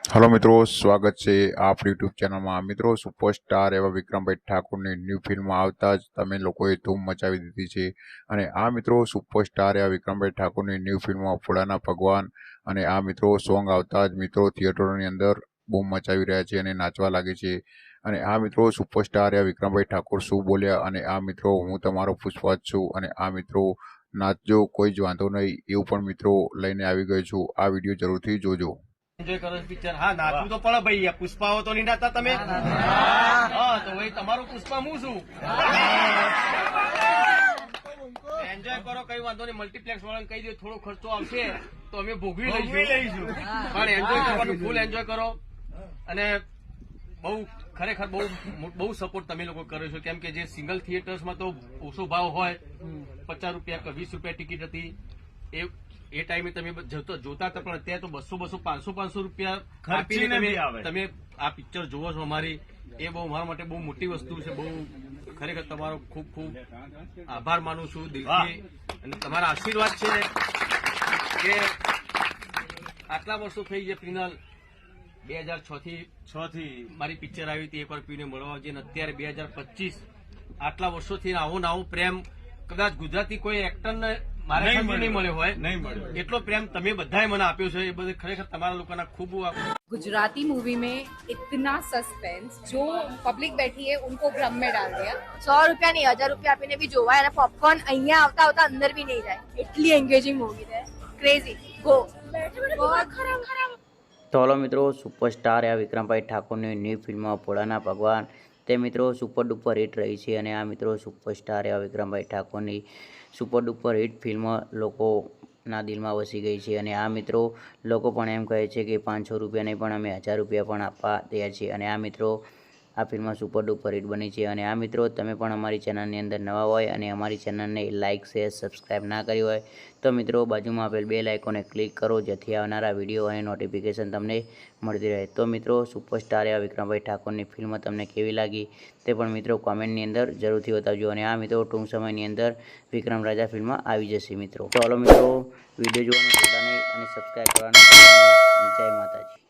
Hello मित्रों, स्वागत है आप यूट्यूब चैनल में। मित्रों, सुपरस्टार एवं विक्रमभाई ठाकुर ने न्यू फिल्म आवता ज तमे लोकोए धूम मचावी दीधी छे। अने आ मित्रों, सुपरस्टार एवं विक्रमभाई ठाकुर ने न्यू फिल्म फूलाना भगवान अने आ मित्रों सॉन्ग आवता ज मित्रों थिएटरोनी अंदर बूम मचावी रह्या छे अने नाचवा लागे छे। अने आ मित्रों सुपरस्टार एवं विक्रमभाई ठाकुर शुं बोल्या अने आ मित्रों हूँ तमारो पुष्पराज छुं अने आ मित्रों नाचजो कोई ज वांधो नहीं एवुं पण मित्रों लईने आवी गयो छुं। आ विडियो जरूरथी जोजो। एन्जॉय करो पिक्चर। हाँ, नाचવું તો પડે ભાઈ। પુષ્પાઓ તો નહીં નાચતા તમે? હા, તો ભાઈ તમારું પુષ્પા હું છું। એન્જોય કરો, કઈ વાંધો નહીં। મલ્ટીપ્લેક્સ વાળાને કહી દે થોડો ખર્ચો આવશે તો અમે ભોગવી લઈશું, પણ એન્જોય કરવાનું ફૂલ એન્જોય કરો। અને બહુ ખરેખર બહુ સપોર્ટ તમે લોકો કર્યો છો, કેમ કે જે સિંગલ થિયેટર્સમાં તો ઓછો ભાવ હોય, 50 રૂપિયા કે 20 રૂપિયા ટિકિટ હતી એ ટાઈમે તમે જોતા હતા, પણ અત્યારે તો 200, 500 રૂપિયા આપીને તમે આ પિક્ચર જોવો છો અમારી, એ બહુ મારા માટે બહુ મોટી વસ્તુ છે। બહુ ખરેખર તમારો ખૂબ ખૂબ આભાર માનું છું દિલથી, અને તમારા આશીર્વાદ છે કે આટલા વર્ષો થઈ ગયા પ્રિનલ। 2006 થી મારી પિક્ચર આવી હતી એકવાર પીને મળવા જઈને, અત્યારે 2025 આટલા વર્ષોથી આવો ને આવો પ્રેમ કદાચ ગુજરાતી કોઈ એક્ટરને મારે નહીં મળ્યો હોય, નહીં મળ્યો એટલો પ્રેમ તમે બધાએ મને આપ્યો છે। એ બધે ખરેખર તમારા લોકોના खूब। गुजराती मूवी में इतना सस्पेंस, जो पब्लिक बैठी है उनको भ्रम में डाल दिया। 100 રૂપિયા નહીં 1000 રૂપિયા આપીને બી જોવાય, અને પોપકોર્ન અહીંયા આવતા આવતા અંદર બી નહીં જાય, એટલી એન્ગેજિંગ મૂવી છે। ક્રેઝી ગો ખરાબ। तो हेलो मित्रों, सुपरस्टार या विक्रमभाई ठाकुर ने न्यू फिल्म फूलाना भगवान ते मित्रों सुपर डुपर हिट रही है। और आ मित्रों सुपरस्टार या विक्रमभाई ठाकुर की सुपर डुपर हिट फिल्म लोकोना दिल में वसी गई है। और आ मित्रों लोग एम कहे छे कि 500 रूपिया नहीं पण अमे 1000 रूपिया पण आपवा तैयार छीए। और आ मित्रों आ फिल्म सुपर डुपर हिट बनी है। और आ मित्रों तमे पण अमारी चेनलनी अंदर नवा होय अने अमारी चेनलने लाइक शेर सब्सक्राइब ना करी होय तो मित्रों बाजुमां आपेल बेल आइकॉने क्लिक करो, जेथी आवनारा विडियो अने नोटिफिकेशन तमने मळती रहे। तो मित्रों सुपरस्टार या विक्रमभाई ठाकुरनी फिल्म तमने केवी लागी ते पण मित्रों कॉमेंटनी अंदर जरूरथी बतावजो। अने आ मित्रों टूंक समयनी अंदर विक्रम राजा फिल्म आवी जशे मित्रों। तो चलो मित्रों विडियो जोवानुं भूलता नहीं अने सब्सक्राइब करवानुं भूलता नहीं। जय माताजी।